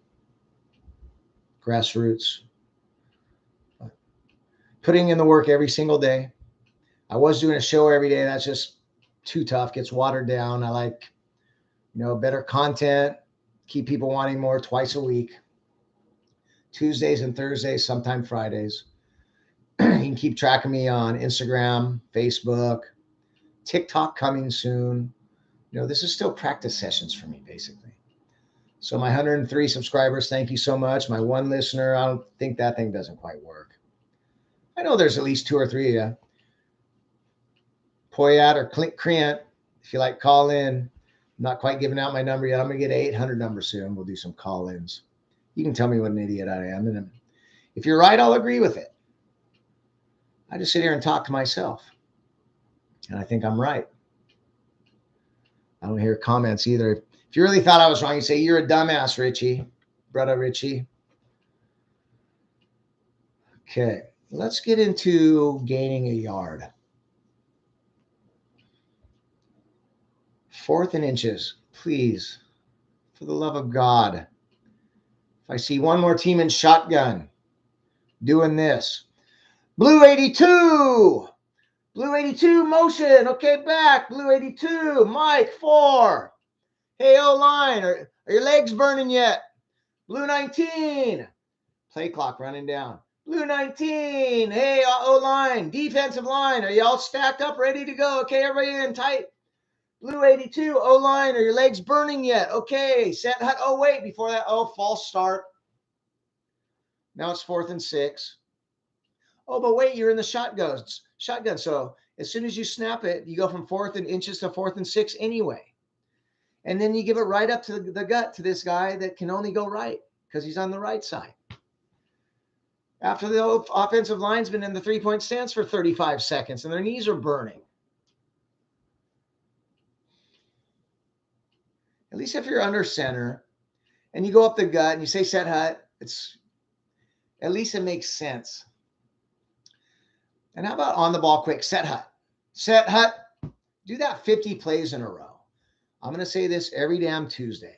Grassroots. Putting in the work every single day. I was doing a show every day. That's just too tough. Gets watered down. I like, better content. Keep people wanting more twice a week. Tuesdays and Thursdays, sometimes Fridays. You can keep track of me on Instagram, Facebook, TikTok coming soon. This is still practice sessions for me, basically. So my 103 subscribers, thank you so much. My 1 listener, I don't think that thing doesn't quite work. I know there's at least 2 or 3 of you. Poyat or Clint Creant, if you like, call in. I'm not quite giving out my number yet. I'm going to get an 800 number soon. We'll do some call-ins. You can tell me what an idiot I am. And if you're right, I'll agree with it. I just sit here and talk to myself. And I think I'm right. I don't hear comments either. If you really thought I was wrong, you say, you're a dumbass, Richie. Brother Richie. Okay, let's get into gaining a yard. 4th and inches, please, for the love of God. If I see one more team in shotgun doing this. Blue 82. Blue 82, motion. Okay, back. Blue 82, Mike 4. Hey, O-line, are your legs burning yet? Blue 19. Play clock running down. Blue 19. Hey, O-line, defensive line, are you all stacked up, ready to go? Okay, everybody in tight. Blue 82, O-line, are your legs burning yet? Okay, set hut. Oh, wait, before that, false start. Now it's 4th and 6. Oh, but wait, you're in the shotgun. So as soon as you snap it, you go from 4th and inches to 4th and 6 anyway. And then you give it right up to the gut to this guy that can only go right because he's on the right side. After the offensive line's been in the 3-point stance for 35 seconds and their knees are burning. At least if you're under center and you go up the gut and you say set hut, at least it makes sense. And how about on the ball quick? Set hut. Set hut. Do that 50 plays in a row. I'm going to say this every damn Tuesday.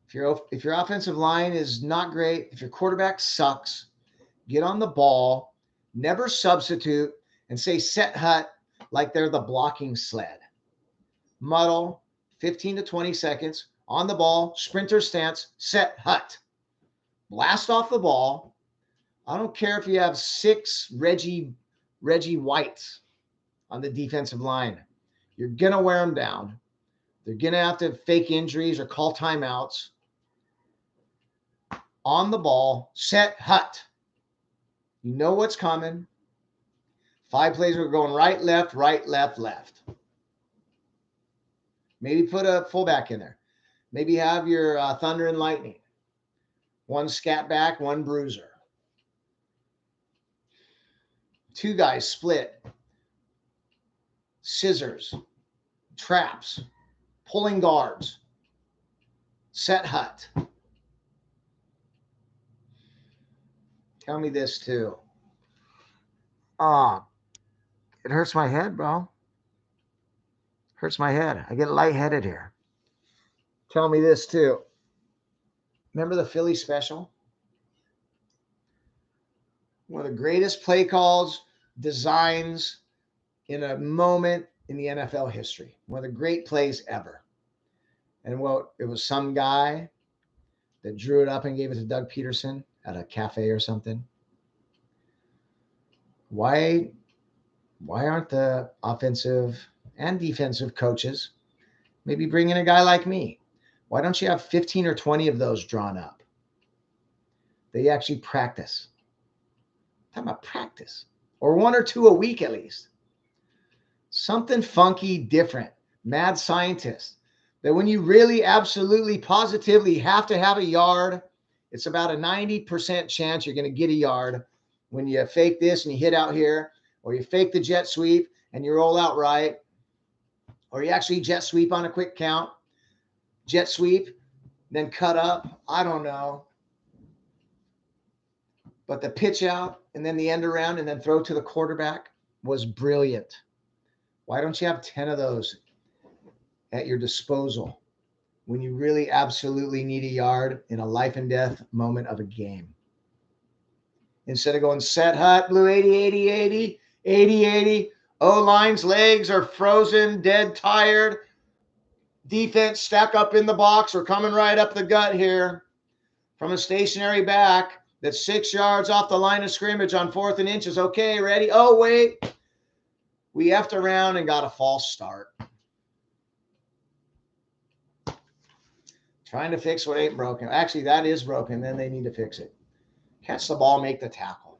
If your offensive line is not great, if your quarterback sucks, get on the ball, never substitute, and say set hut like they're the blocking sled. Muddle, 15 to 20 seconds, on the ball, sprinter stance, set hut. Blast off the ball. I don't care if you have 6 Reggie Whites on the defensive line. You're going to wear them down. They're going to have to fake injuries or call timeouts. On the ball, set hut. You know what's coming. 5 plays are going right, left, left. Maybe put a fullback in there. Maybe have your Thunder and Lightning. 1 scat back, 1 bruiser. 2 guys split. Scissors. Traps. Pulling guards. Set hut. Tell me this too. It hurts my head, bro. Hurts my head. I get lightheaded here. Tell me this too. Remember the Philly special? One of the greatest play calls, designs in a moment in the NFL history. One of the great plays ever. And it was some guy that drew it up and gave it to Doug Peterson at a cafe or something. Why aren't the offensive and defensive coaches maybe bring in a guy like me? Why don't you have 15 or 20 of those drawn up? They actually practice. I'm talking about practice. Or 1 or 2 a week at least. Something funky, different. Mad scientist. That when you really, absolutely, positively have to have a yard, it's about a 90% chance you're going to get a yard when you fake this and you hit out here, or you fake the jet sweep and you roll out right, or you actually jet sweep on a quick count, jet sweep, then cut up. I don't know. But the pitch out and then the end around and then throw to the quarterback was brilliant. Why don't you have 10 of those at your disposal when you really absolutely need a yard in a life and death moment of a game? Instead of going set hut, blue 80. O-line's legs are frozen, dead tired. Defense stack up in the box. We're coming right up the gut here from a stationary back that's 6 yards off the line of scrimmage on 4th and inches. Okay, ready? Oh, wait. We effed around and got a false start. Trying to fix what ain't broken. Actually, that is broken. Then they need to fix it. Catch the ball, make the tackle.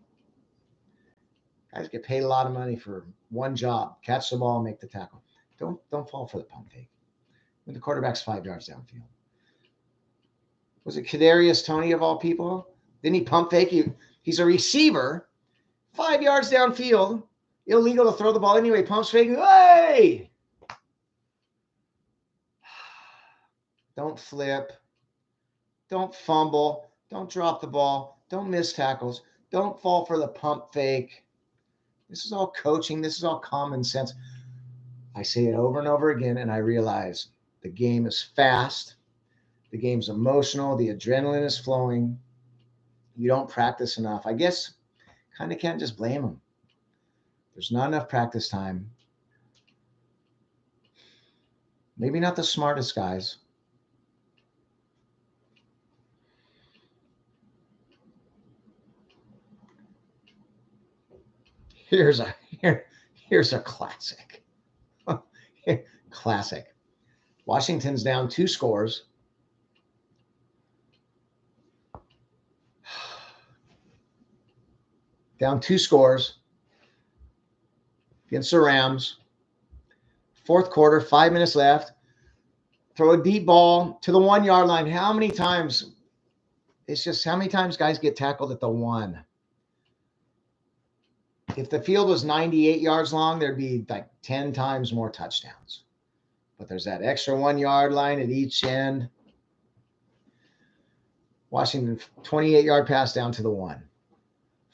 Guys get paid a lot of money for one job: catch the ball and make the tackle. Don't fall for the pump fake when the quarterback's 5 yards downfield. Was it Kadarius Toney of all people? Didn't he pump fake you? He's a receiver, 5 yards downfield. Illegal to throw the ball anyway. Pumps fake. Hey! Don't flip. Don't fumble. Don't drop the ball. Don't miss tackles. Don't fall for the pump fake. This is all coaching. This is all common sense. I say it over and over again, and I realize the game is fast. The game's emotional. The adrenaline is flowing. You don't practice enough. I guess kind of can't just blame them. There's not enough practice time. Maybe not the smartest guys. Here's a classic. Classic. Washington's down 2 scores. Down 2 scores against the Rams. 4th quarter, 5 minutes left. Throw a deep ball to the 1 yard line. How many times? It's just how many times guys get tackled at the 1. If the field was 98 yards long, there'd be like 10 times more touchdowns. But there's that extra 1 yard line at each end. Washington, 28-yard pass down to the 1.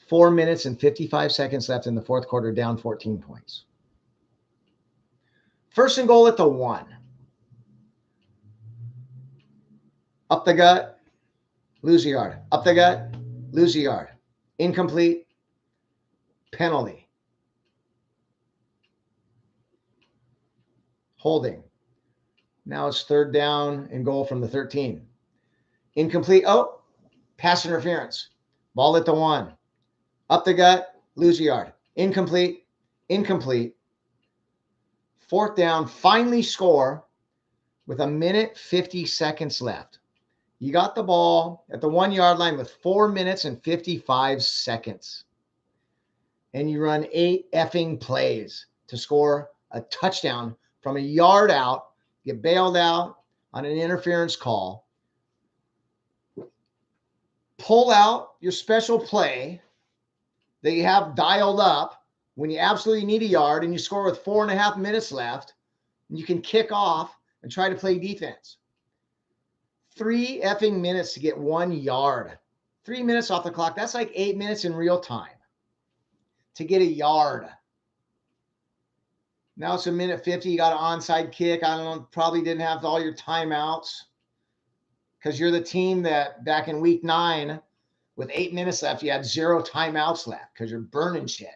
4 minutes and 55 seconds left in the 4th quarter, down 14 points. 1st and goal at the 1. Up the gut, lose a yard. Up the gut, lose a yard. Incomplete, penalty. Holding. Now it's 3rd down and goal from the 13. Incomplete. Oh, pass interference. Ball at the 1. Up the gut, lose a yard. Incomplete, incomplete. 4th down, finally score with 1 minute, 50 seconds left. You got the ball at the 1 yard line with 4 minutes and 55 seconds. And you run 8 effing plays to score a touchdown from a yard out, get bailed out on an interference call. Pull out your special play that you have dialed up when you absolutely need a yard, and you score with 4.5 minutes left, and you can kick off and try to play defense. 3 effing minutes to get 1 yard. 3 minutes off the clock. That's like 8 minutes in real time to get a yard. Now it's 1 minute 50. You got an onside kick. I don't know, probably didn't have all your timeouts because you're the team that back in week 9 with 8 minutes left, you had 0 timeouts left because you're burning shit.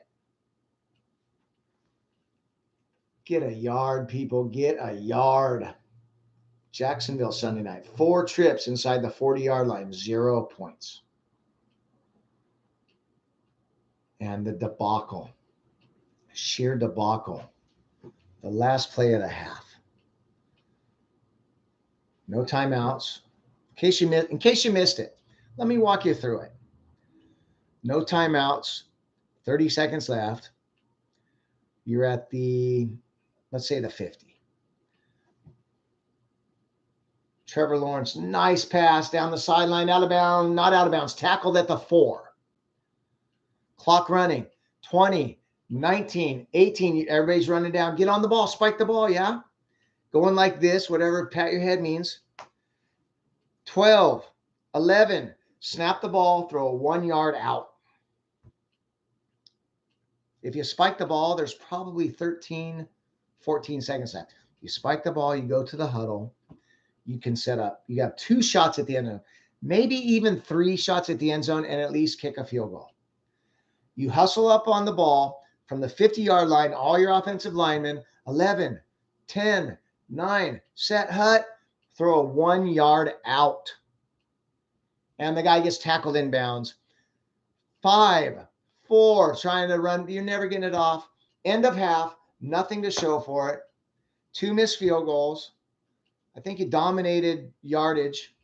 Get a yard, people. Get a yard. Jacksonville Sunday night. 4 trips inside the 40-yard line. 0 points. And the debacle. Sheer debacle. The last play of the half. No timeouts. In case you missed it, let me walk you through it. No timeouts, 30 seconds left. You're at the, let's say the 50. Trevor Lawrence, nice pass down the sideline, out of bounds, not out of bounds, tackled at the 4. Clock running, 20, 19, 18, everybody's running down. Get on the ball, spike the ball, yeah? Going like this, whatever pat your head means. 12, 11, snap the ball, throw a 1 yard out. If you spike the ball, there's probably 13, 14 seconds left. You spike the ball, you go to the huddle. You can set up. You have 2 shots at the end of it, maybe even 3 shots at the end zone, and at least kick a field goal. You hustle up on the ball from the 50-yard line, all your offensive linemen, 11, 10, 9, set hut, throw a 1 yard out. And the guy gets tackled inbounds. 5, 4, trying to run. You're never getting it off. End of half, nothing to show for it. 2 missed field goals. I think you dominated yardage.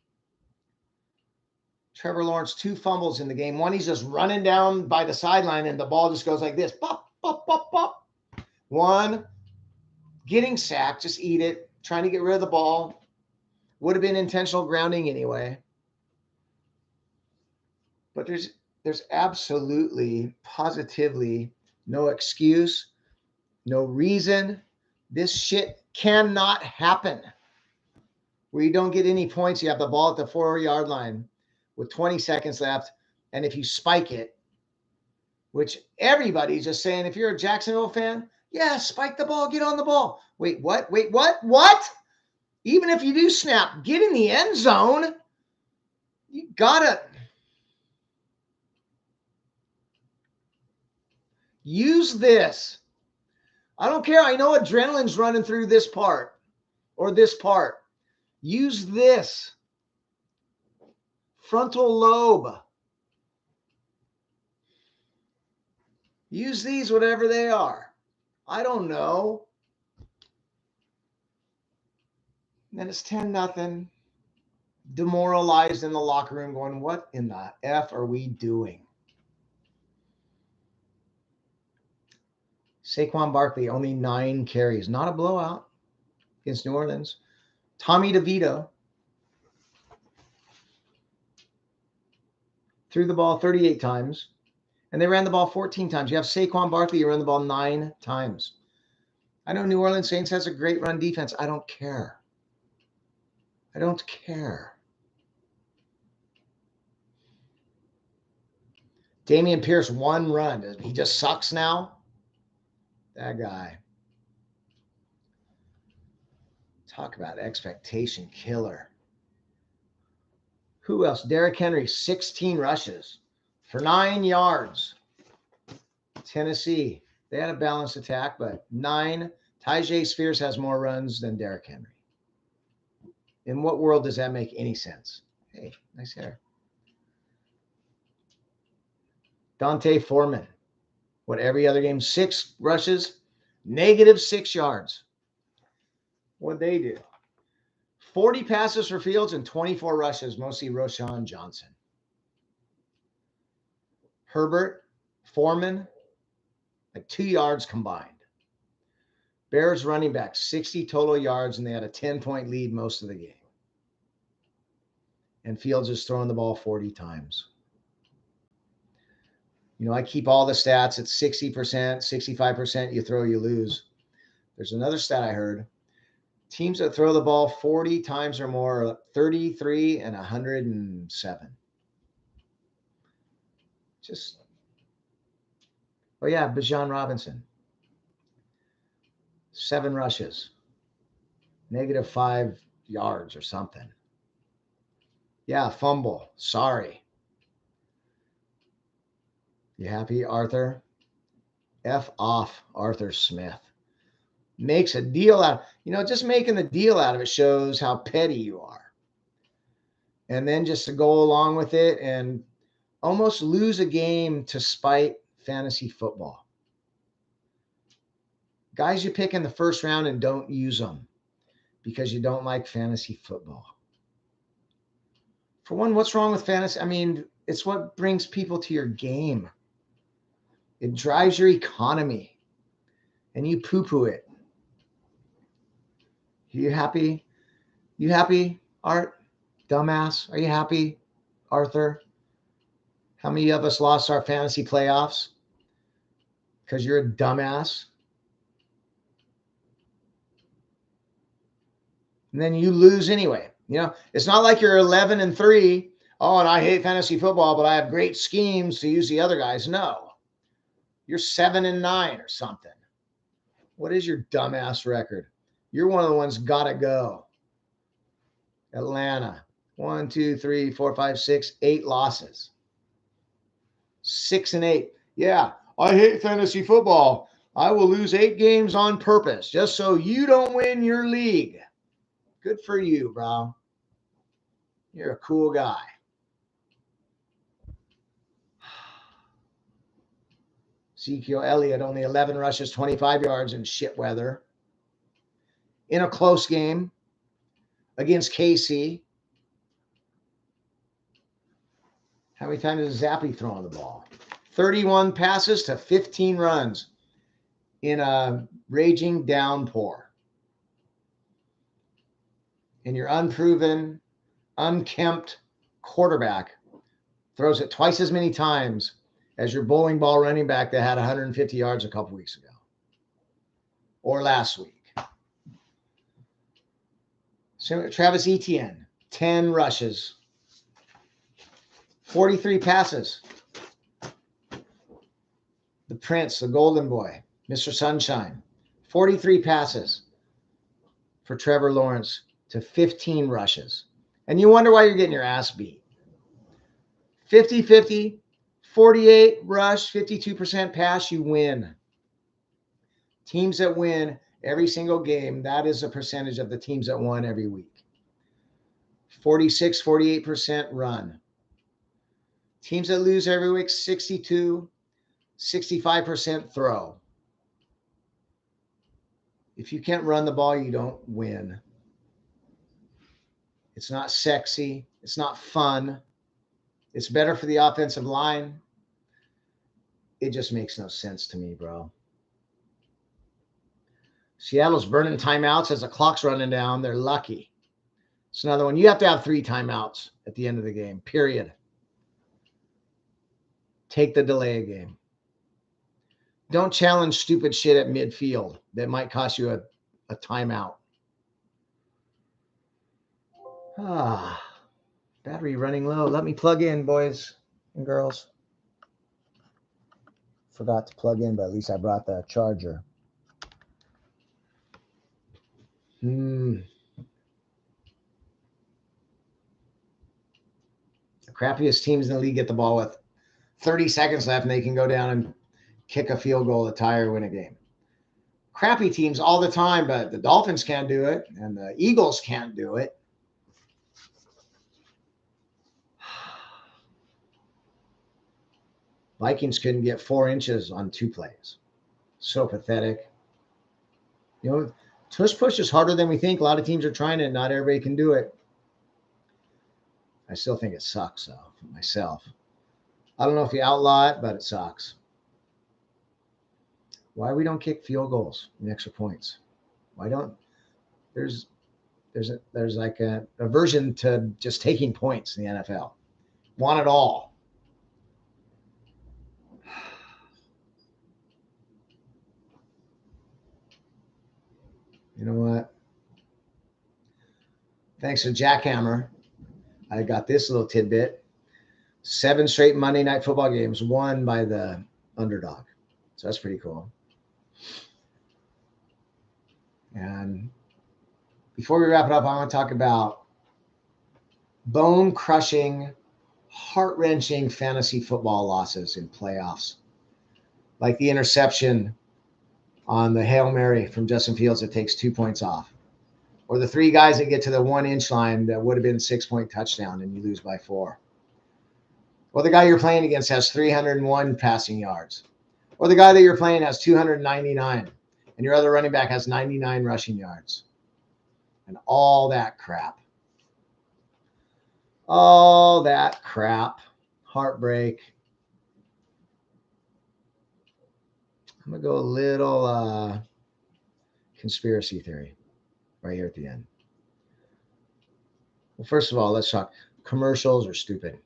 Trevor Lawrence, 2 fumbles in the game. One, he's just running down by the sideline and the ball just goes like this. Pop, pop, pop, pop. One, getting sacked, just eat it, trying to get rid of the ball. Would have been intentional grounding anyway. But there's absolutely, positively no excuse, no reason. This shit cannot happen. Where you don't get any points, you have the ball at the 4-yard line with 20 seconds left. And if you spike it, which everybody's just saying, if you're a Jacksonville fan, yeah, spike the ball, get on the ball. Wait, what? Wait, what? What? Even if you do snap, get in the end zone. You gotta use this. I don't care. I know adrenaline's running through this part or this part. Use this. Frontal lobe. Use these, whatever they are. I don't know. And it's 10-0. Demoralized in the locker room going, what in the F are we doing? Saquon Barkley, only 9 carries. Not a blowout against New Orleans. Tommy DeVito threw the ball 38 times, and they ran the ball 14 times. You have Saquon Barkley, you ran the ball 9 times. I know New Orleans Saints has a great run defense. I don't care. I don't care. Dameon Pierce, 1 run. He just sucks now. That guy. Talk about expectation killer. Who else? Derrick Henry, 16 rushes for 9 yards. Tennessee, they had a balanced attack, but 9. Tyjae Spears has more runs than Derrick Henry. In what world does that make any sense? Hey, nice hair. Dante Foreman, what every other game, 6 rushes, -6 yards. What'd they do? 40 passes for Fields and 24 rushes, mostly Roshan Johnson. Herbert, Foreman, like 2 yards combined. Bears running back, 60 total yards, and they had a 10-point lead most of the game. And Fields is throwing the ball 40 times. You know, I keep all the stats at 60%, 65%. You throw, you lose. There's another stat I heard. Teams that throw the ball 40 times or more are 33 and 107. Oh yeah, Bijan Robinson. 7 rushes, -5 yards or something. Yeah, fumble. Sorry. You happy, Arthur? F off, Arthur Smith. Makes a deal out. Just making the deal out of it shows how petty you are. And then just to go along with it and almost lose a game to spite fantasy football. Guys you pick in the first round and don't use them because you don't like fantasy football. For one, what's wrong with fantasy? I mean, it's what brings people to your game. It drives your economy, and you poo-poo it. You happy? You happy, Art? Dumbass? Are you happy, Arthur? How many of us lost our fantasy playoffs? Because you're a dumbass. And then you lose anyway. It's not like you're 11-3. Oh, and I hate fantasy football, but I have great schemes to use the other guys. No. You're 7-9 or something. What is your dumbass record? You're one of the ones gotta go. Atlanta. 1, 2, 3, 4, 5, 6, 8 losses. 6-8. Yeah, I hate fantasy football. I will lose 8 games on purpose just so you don't win your league. Good for you, bro. You're a cool guy. Ezekiel Elliott, only 11 rushes, 25 yards in shit weather. In a close game against KC. How many times is Zappy throwing the ball? 31 passes to 15 runs in a raging downpour. And your unproven, unkempt quarterback throws it twice as many times as your bowling ball running back that had 150 yards a couple weeks ago or last week. So Travis Etienne, 10 rushes, 43 passes. The Prince, the Golden Boy, Mr. Sunshine, 43 passes for Trevor Lawrence to 15 rushes. And you wonder why you're getting your ass beat. 50-50, 48 rush, 52% pass, you win. Teams that win every single game, that is a percentage of the teams that won every week. 46, 48% run. Teams that lose every week, 62, 65% throw. If you can't run the ball, you don't win. It's not sexy. It's not fun. It's better for the offensive line. It just makes no sense to me, bro. Seattle's burning timeouts as the clock's running down. They're lucky. It's another one. You have to have 3 timeouts at the end of the game, period. Take the delay game. Don't challenge stupid shit at midfield that might cost you a timeout. Battery running low. Let me plug in, boys and girls. Forgot to plug in, but at least I brought the charger. The crappiest teams in the league get the ball with 30 seconds left, and they can go down and kick a field goal to tie or win a game. Crappy teams all the time, but the Dolphins can't do it, and the Eagles can't do it. Vikings couldn't get 4 inches on 2 plays. So pathetic. You know, tush push is harder than we think. A lot of teams are trying it. Not everybody can do it. I still think it sucks, though, for myself. I don't know if you outlaw it, but it sucks. Why we don't kick field goals and extra points? Why don't? There's like a aversion to just taking points in the NFL. Want it all. You know what? Thanks to Jackhammer, I got this little tidbit. 7 straight Monday Night Football games won by the underdog. So that's pretty cool. And before we wrap it up, I want to talk about bone-crushing, heart-wrenching fantasy football losses in playoffs. Like the interception on the Hail Mary from Justin Fields that takes 2 points off. Or the 3 guys that get to the 1-inch line that would have been 6-point touchdown and you lose by 4. Or the guy you're playing against has 301 passing yards. Or the guy that you're playing has 299 and your other running back has 99 rushing yards. And all that crap. All that crap. Heartbreak. I'm going to go a little conspiracy theory right here at the end. Well, first of all, let's talk. Commercials are stupid.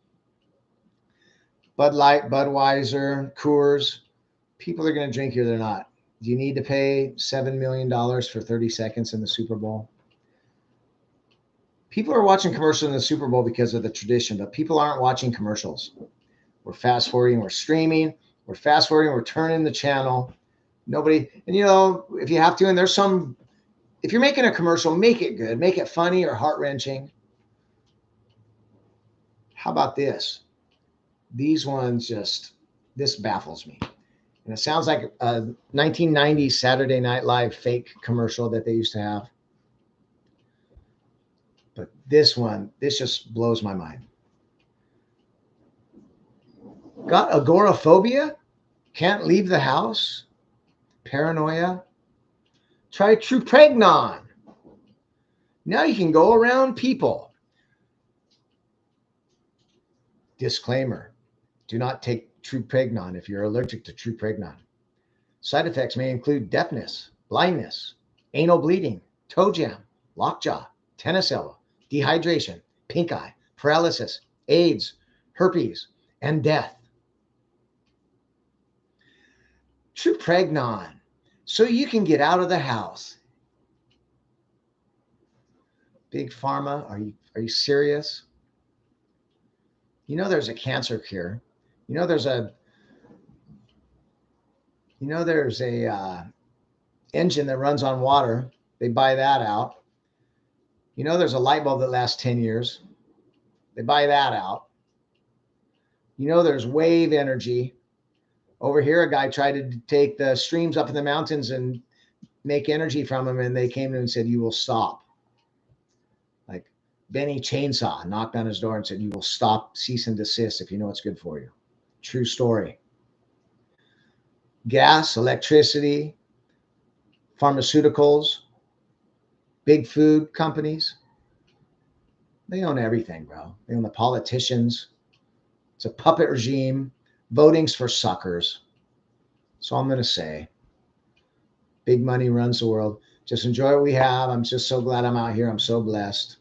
Bud Light, Budweiser, Coors, people are going to drink here, they're not. Do you need to pay $7 million for 30 seconds in the Super Bowl? People are watching commercials in the Super Bowl because of the tradition, but people aren't watching commercials. We're fast forwarding, we're streaming, we're fast forwarding, we're turning the channel. Nobody, and you know, if you have to, and there's some, if you're making a commercial, make it good, make it funny or heart-wrenching. How about this? These ones this baffles me. And it sounds like a 1990s Saturday Night Live fake commercial that they used to have. But this just blows my mind. Got agoraphobia? Can't leave the house? Paranoia? Try Trupregnon. Now you can go around people. Disclaimer: do not take Trupregnon if you're allergic to Trupregnon. Side effects may include deafness, blindness, anal bleeding, toe jam, lockjaw, tennis elbow, dehydration, pink eye, paralysis, AIDS, herpes, and death. Trupregnon, so you can get out of the house. Big Pharma, are you serious? You know there's a cancer cure. You know there's a engine that runs on water. They buy that out. You know there's a light bulb that lasts 10 years. They buy that out. You know there's wave energy. Over here, a guy tried to take the streams up in the mountains and make energy from them, and they came to him and said, "You will stop." Like Benny Chainsaw knocked on his door and said, "You will stop, cease and desist if you know what's good for you." True story. Gas, electricity, pharmaceuticals, big food companies, they own everything, bro. They own the politicians. It's a puppet regime. Voting's for suckers. So I'm going to say, big money runs the world. Just enjoy what we have. I'm just so glad I'm out here. I'm so blessed.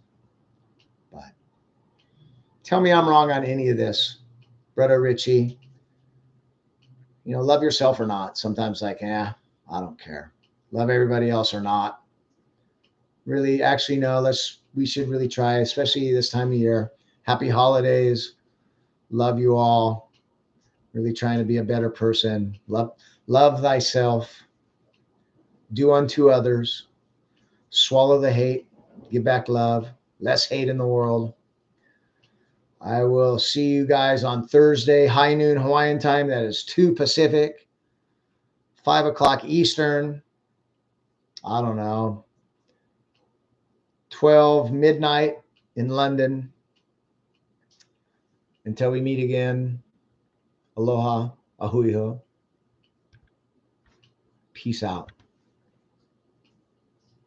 But tell me I'm wrong on any of this, Brother Richie. You know, love yourself or not. Sometimes like, I don't care. Love everybody else or not. Really, actually, no, we should really try, especially this time of year. Happy holidays. Love you all. Really trying to be a better person. Love thyself. Do unto others. Swallow the hate. Give back love. Less hate in the world. I will see you guys on Thursday, high noon Hawaiian time. That is 2 Pacific, 5 o'clock Eastern. I don't know. 12 midnight in London. Until we meet again, aloha, ahuiho. Peace out.